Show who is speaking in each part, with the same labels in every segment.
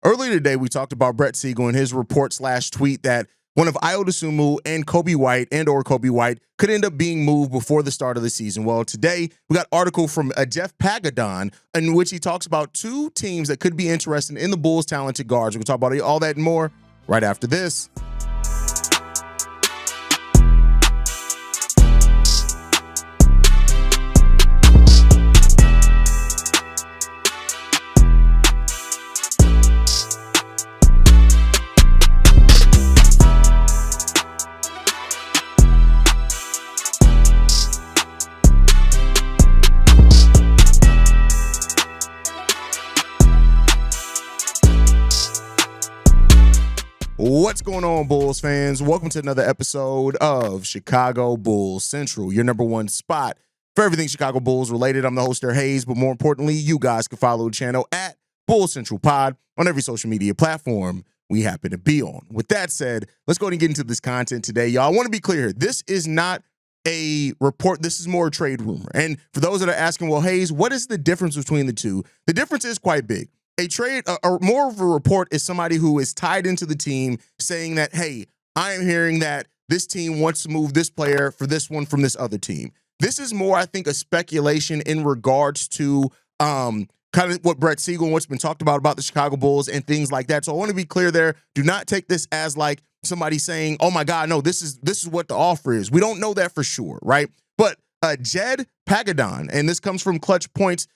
Speaker 1: Earlier today, we talked about Brett Siegel and his report/tweet that one of Ayo Dosunmu and Coby White or Coby White could end up being moved before the start of the season. Well, today we got an article from Jeff Pagadon in which he talks about two teams that could be interested in the Bulls' talented guards. We'll talk about all that and more right after this. What's going on, Bulls fans? Welcome to another episode of Chicago Bulls Central, your number one spot for everything Chicago Bulls related. I'm the host, Hayes, but more importantly, you guys can follow the channel at Bulls Central Pod on every social media platform we happen to be on. With that said, let's go ahead and get into this content today. Y'all, I want to be clear. This is not a report. This is more a trade rumor. And for those that are asking, well, Hayes, what is the difference between the two? The difference is quite big. A trade, or more of a report, is somebody who is tied into the team saying that, hey, I am hearing that this team wants to move this player for this one from this other team. This is more, I think, a speculation in regards to kind of what Brett Siegel and what's been talked about the Chicago Bulls and things like that. So I want to be clear there. Do not take this as like somebody saying, oh my God, no, this is what the offer is. We don't know that for sure, right? But Jed Pagadon, and this comes from Clutch Points,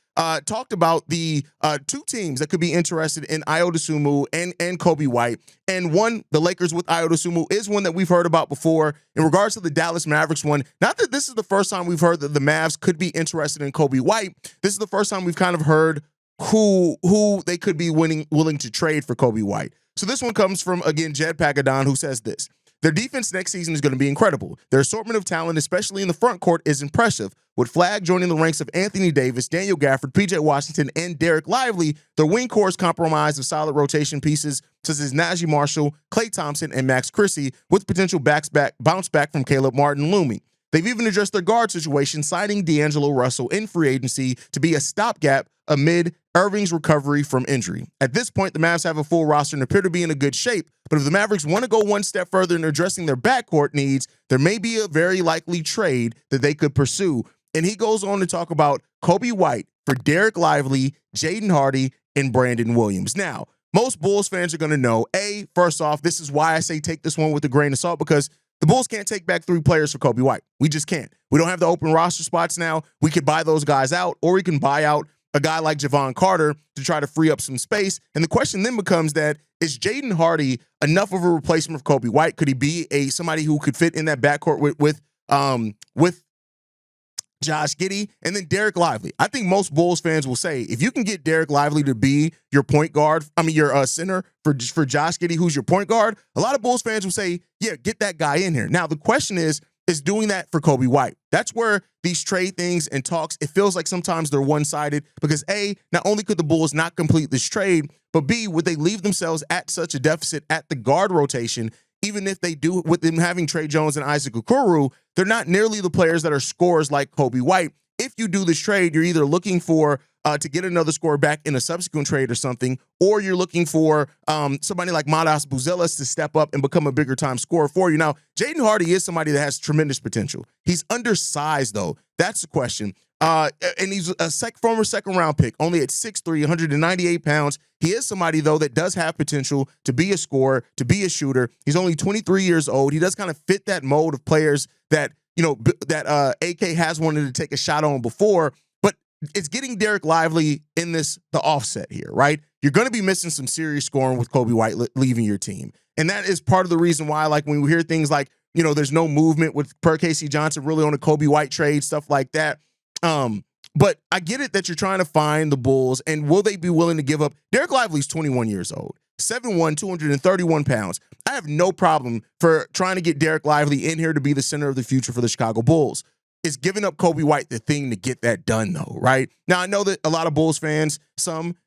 Speaker 1: talked about the two teams that could be interested in Ayo Dosunmu and Coby White. And one, the Lakers with Ayo Dosunmu, is one that we've heard about before. In regards to the Dallas Mavericks one, not that this is the first time we've heard that the Mavs could be interested in Coby White. This is the first time we've kind of heard who they could be willing to trade for Coby White. So this one comes from, again, Jed Pagadon, who says this. Their defense next season is going to be incredible. Their assortment of talent, especially in the front court, is impressive. With Flagg joining the ranks of Anthony Davis, Daniel Gafford, PJ Washington, and Dereck Lively, their wing core is comprised of solid rotation pieces such as Najee Marshall, Klay Thompson, and Max Christie, with potential bounce back from Caleb Martin looming. They've even addressed their guard situation, signing D'Angelo Russell in free agency to be a stopgap amid Irving's recovery from injury. At this point, the Mavs have a full roster and appear to be in a good shape, but if the Mavericks want to go one step further in addressing their backcourt needs, there may be a very likely trade that they could pursue. And he goes on to talk about Coby White for Dereck Lively, Jaden Hardy, and Brandon Williams. Now, most Bulls fans are going to know, first off, this is why I say take this one with a grain of salt, because the Bulls can't take back 3 players for Coby White. We just can't. We don't have the open roster spots now. We could buy those guys out, or we can buy out a guy like Javon Carter to try to free up some space. And the question then becomes that, is Jaden Hardy enough of a replacement for Coby White? Could he be somebody who could fit in that backcourt with Josh Giddey and then Dereck Lively? I think most Bulls fans will say, if you can get Dereck Lively to be your point guard, your center for Josh Giddey, who's your point guard, a lot of Bulls fans will say, yeah, get that guy in here. Now, the question is doing that for Coby White. That's where these trade things and talks, it feels like sometimes they're one-sided because A, not only could the Bulls not complete this trade, but B, would they leave themselves at such a deficit at the guard rotation? Even if they do, with them having Trey Jones and Isaac Okoro, they're not nearly the players that are scorers like Coby White. If you do this trade, you're either looking for to get another scorer back in a subsequent trade or something, or you're looking for somebody like Madas Buzelis to step up and become a bigger time scorer for you. Now, Jaden Hardy is somebody that has tremendous potential. He's undersized, though. That's the question. And he's a former second-round pick, only at 6'3", 198 pounds. He is somebody, though, that does have potential to be a scorer, to be a shooter. He's only 23 years old. He does kind of fit that mold of players that, AK has wanted to take a shot on before. But it's getting Dereck Lively in the offset here, right? You're going to be missing some serious scoring with Coby White leaving your team. And that is part of the reason why, like, when we hear things like, there's no movement with Casey Johnson really on a Coby White trade, stuff like that. But I get it that you're trying to find the Bulls, and will they be willing to give up? Dereck Lively's 21 years old, 7'1", 231 pounds. I have no problem for trying to get Dereck Lively in here to be the center of the future for the Chicago Bulls. Is giving up Coby White the thing to get that done, though, right? Now, I know that a lot of Bulls fans,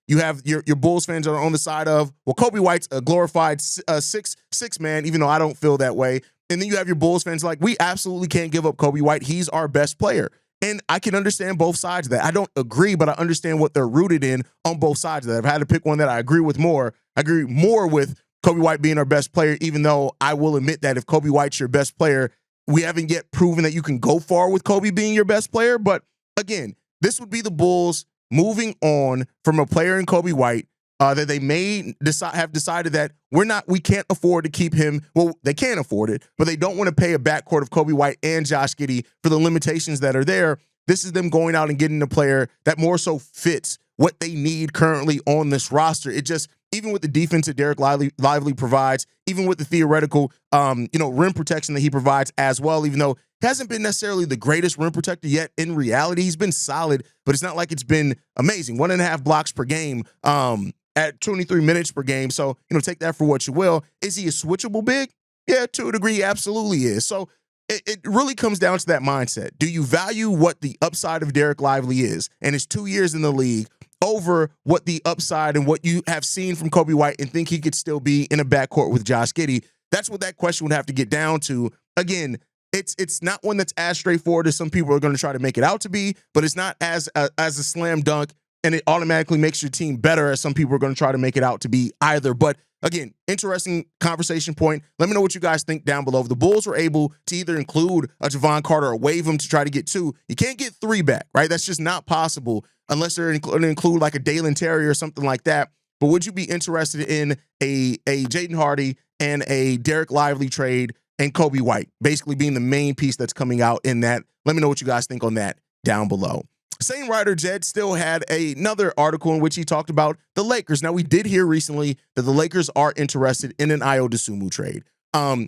Speaker 1: you have your Bulls fans are on the side of, well, Coby White's a glorified six man, even though I don't feel that way. And then you have your Bulls fans like, we absolutely can't give up Coby White. He's our best player. And I can understand both sides of that. I don't agree, but I understand what they're rooted in on both sides of that. If I had to pick one that I agree with more, I agree more with Coby White being our best player, even though I will admit that if Coby White's your best player, we haven't yet proven that you can go far with Coby being your best player. But again, this would be the Bulls moving on from a player in Coby White that they may have decided that we can't afford to keep him. Well, they can't afford it, but they don't want to pay a backcourt of Coby White and Josh Giddey for the limitations that are there. This is them going out and getting a player that more so fits what they need currently on this roster. It just, even with the defense that Dereck Lively provides, even with the theoretical, rim protection that he provides as well, even though he hasn't been necessarily the greatest rim protector yet, in reality, he's been solid, but it's not like it's been amazing. 1.5 blocks per game at 23 minutes per game. So, take that for what you will. Is he a switchable big? Yeah, to a degree, he absolutely is. So it really comes down to that mindset. Do you value what the upside of Dereck Lively is and his 2 years in the league over what the upside and what you have seen from Coby White and think he could still be in a backcourt with Josh Giddey? That's what that question would have to get down to. Again, it's not one that's as straightforward as some people are going to try to make it out to be, but it's not as a slam dunk and it automatically makes your team better as some people are going to try to make it out to be either. But again, interesting conversation point. Let me know what you guys think down below. If the Bulls were able to either include a Javon Carter or waive him to try to get 2, you can't get 3 back, right? That's just not possible unless they're going to include like a Dalen Terry or something like that. But would you be interested in a Jaden Hardy and a Dereck Lively trade and Coby White basically being the main piece that's coming out in that? Let me know what you guys think on that down below. Same writer, Jed, still had another article in which he talked about the Lakers. Now, we did hear recently that the Lakers are interested in an Ayo Dosunmu trade.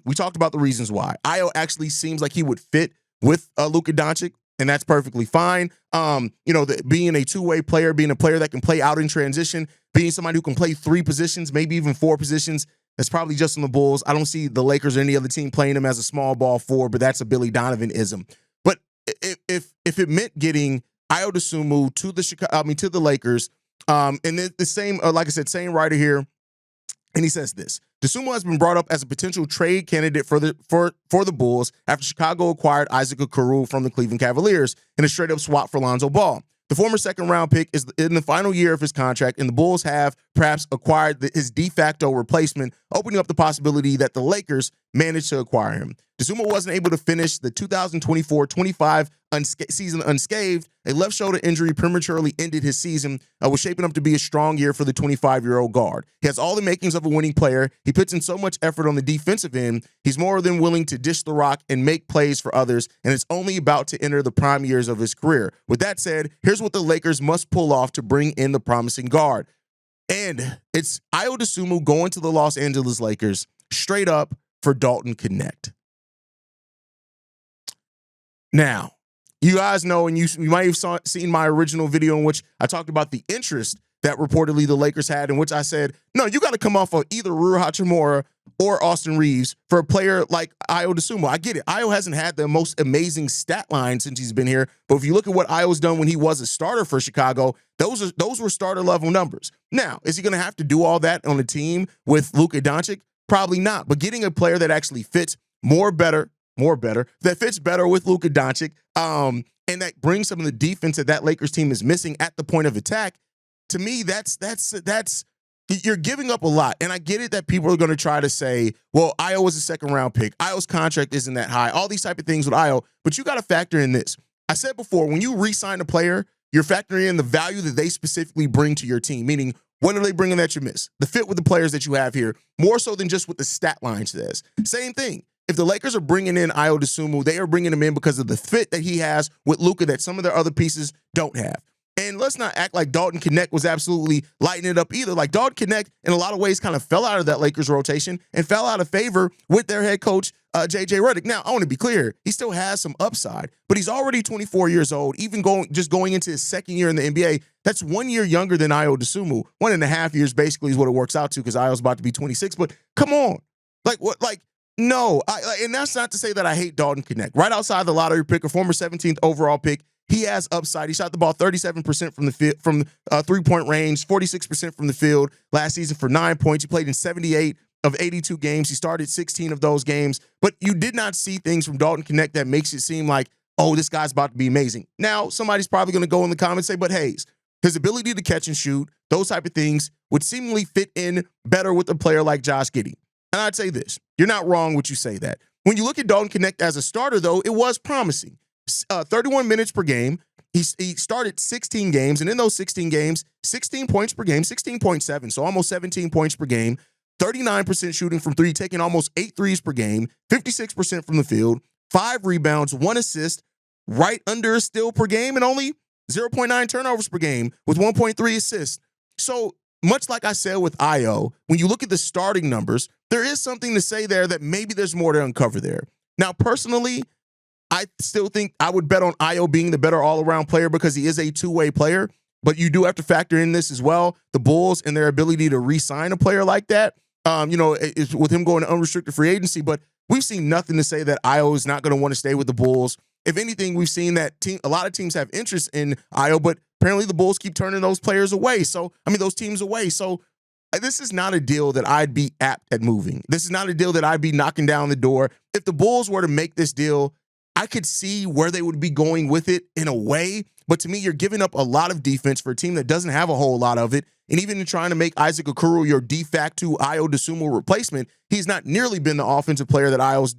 Speaker 1: We talked about the reasons why. Ayo actually seems like he would fit with Luka Doncic, and that's perfectly fine. Being a two-way player, being a player that can play out in transition, being somebody who can play 3 positions, maybe even 4 positions, that's probably just on the Bulls. I don't see the Lakers or any other team playing him as a small ball forward, but that's a Billy Donovan-ism. But if it meant getting Ayo Dosunmu to the Lakers, and the same, like I said, same writer here, and he says this: Dosunmu has been brought up as a potential trade candidate for the Bulls after Chicago acquired Isaac Okoro from the Cleveland Cavaliers in a straight-up swap for Lonzo Ball. The former second-round pick is in the final year of his contract, and the Bulls have perhaps acquired his de facto replacement, opening up the possibility that the Lakers managed to acquire him. Dosunmu wasn't able to finish the 2024-25 season unscathed. A left shoulder injury prematurely ended his season, was shaping up to be a strong year for the 25-year-old guard. He has all the makings of a winning player. He puts in so much effort on the defensive end. He's more than willing to dish the rock and make plays for others, and it's only about to enter the prime years of his career. With that said, here's what the Lakers must pull off to bring in the promising guard. And it's Ayo Dosunmu going to the Los Angeles Lakers straight up for Dalton Knecht. Now, you guys know, and you might have seen my original video in which I talked about the interest that reportedly the Lakers had, in which I said, no, you got to come off of either Rui Hachimura or Austin Reeves for a player like Ayo Dosunmu. I get it. Ayo hasn't had the most amazing stat line since he's been here, but if you look at what Ayo's done when he was a starter for Chicago, those were starter level numbers. Now, is he going to have to do all that on a team with Luka Doncic? Probably not, but getting a player that actually fits that fits better with Luka Doncic, and that brings some of the defense that Lakers team is missing at the point of attack. To me, that's you're giving up a lot. And I get it that people are going to try to say, well, Ayo was a second-round pick. Ayo's contract isn't that high. All these type of things with Ayo, but you got to factor in this. I said before, when you re-sign a player, you're factoring in the value that they specifically bring to your team, meaning what are they bringing that you miss? The fit with the players that you have here, more so than just what the stat line says. Same thing. If the Lakers are bringing in Ayo Dosunmu, they are bringing him in because of the fit that he has with Luka that some of their other pieces don't have. And let's not act like Dalton Knecht was absolutely lighting it up either. Like, Dalton Knecht, in a lot of ways, kind of fell out of that Lakers rotation and fell out of favor with their head coach, J.J. Redick. Now, I want to be clear. He still has some upside, but he's already 24 years old, even going into his second year in the NBA. That's 1 year younger than Ayo Dosunmu. 1.5 years, basically, is what it works out to, because Ayo's about to be 26. But come on. No, and that's not to say that I hate Dalton Knecht. Right outside the lottery pick, a former 17th overall pick, he has upside. He shot the ball 37% from the field, from 3-point range, 46% from the field last season for 9 points. He played in 78 of 82 games. He started 16 of those games. But you did not see things from Dalton Knecht that makes it seem like, oh, this guy's about to be amazing. Now, somebody's probably going to go in the comments and say, but Hayes, his ability to catch and shoot, those type of things would seemingly fit in better with a player like Josh Giddey. And I'd say this, you're not wrong when you say that. When you look at Dalton Knecht as a starter, though, it was promising. 31 minutes per game. He started 16 games, and in those 16 games, 16 points per game, 16.7, so almost 17 points per game, 39% shooting from three, taking almost 8 threes per game, 56% from the field, 5 rebounds, 1 assist, right under a steal per game, and only 0.9 turnovers per game with 1.3 assists. So much like I said with Ayo, when you look at the starting numbers, there is something to say there that maybe there's more to uncover there. Now, personally, I still think I would bet on Ayo being the better all-around player because he is a two-way player, but you do have to factor in this as well, the Bulls and their ability to re-sign a player like that, with him going to unrestricted free agency, but we've seen nothing to say that Ayo is not going to want to stay with the Bulls. If anything, we've seen that a lot of teams have interest in Ayo, but apparently the Bulls keep turning those players away. Those teams away. So this is not a deal that I'd be apt at moving. This is not a deal that I'd be knocking down the door. If the Bulls were to make this deal, I could see where they would be going with it in a way, but to me, you're giving up a lot of defense for a team that doesn't have a whole lot of it, and even in trying to make Isaac Okoro your de facto Ayo Dosunmu replacement, he's not nearly been the offensive player that Ayo's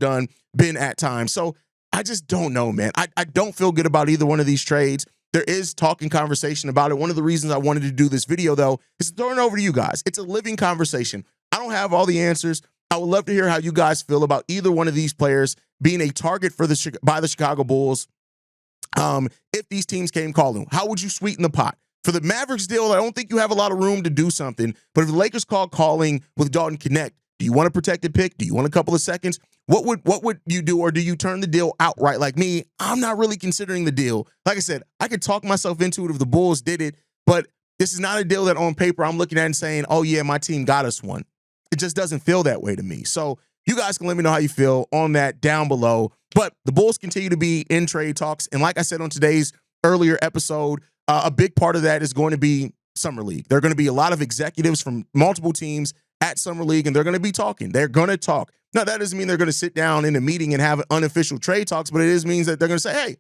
Speaker 1: been at times. So I just don't know, man. I don't feel good about either one of these trades. There is talk and conversation about it. One of the reasons I wanted to do this video, though, is throwing it over to you guys. It's a living conversation. I don't have all the answers. I would love to hear how you guys feel about either one of these players being a target by the Chicago Bulls. If these teams came calling, how would you sweeten the pot? For the Mavericks deal, I don't think you have a lot of room to do something. But if the Lakers calling with Dalton Knecht, do you want a protected pick? Do you want a couple of seconds? What would you do? Or do you turn the deal outright like me? I'm not really considering the deal. Like I said, I could talk myself into it if the Bulls did it, but this is not a deal that on paper I'm looking at and saying, oh yeah, my team got us one. It just doesn't feel that way to me. So you guys can let me know how you feel on that down below. But the Bulls continue to be in trade talks. And like I said on today's earlier episode, a big part of that is going to be Summer League. There are going to be a lot of executives from multiple teams at Summer League, and they're going to be talking. They're going to talk. Now, that doesn't mean they're going to sit down in a meeting and have unofficial trade talks, but it means that they're going to say, hey,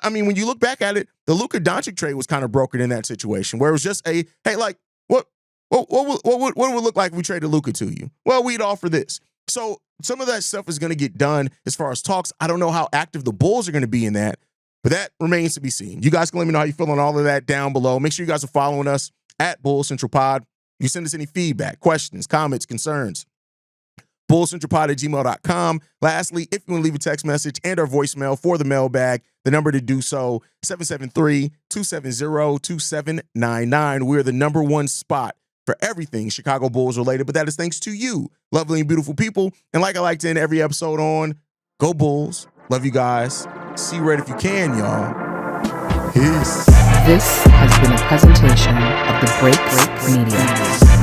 Speaker 1: when you look back at it, the Luka Doncic trade was kind of broken in that situation where it was just hey, like, what would it look like if we traded Luka to you? Well, we'd offer this. So some of that stuff is going to get done as far as talks. I don't know how active the Bulls are going to be in that, but that remains to be seen. You guys can let me know how you feel on all of that down below. Make sure you guys are following us at Bulls Central Pod. You send us any feedback, questions, comments, concerns. bullcentralpod@gmail.com. Lastly, if you want to leave a text message and our voicemail for the mailbag, the number to do so, 773-270-2799. We're the #1 spot for everything Chicago Bulls related, but that is thanks to you, lovely and beautiful people. And like I like to end every episode on, go Bulls. Love you guys. See you right if you can, y'all. Peace.
Speaker 2: This has been a presentation of the Break Media.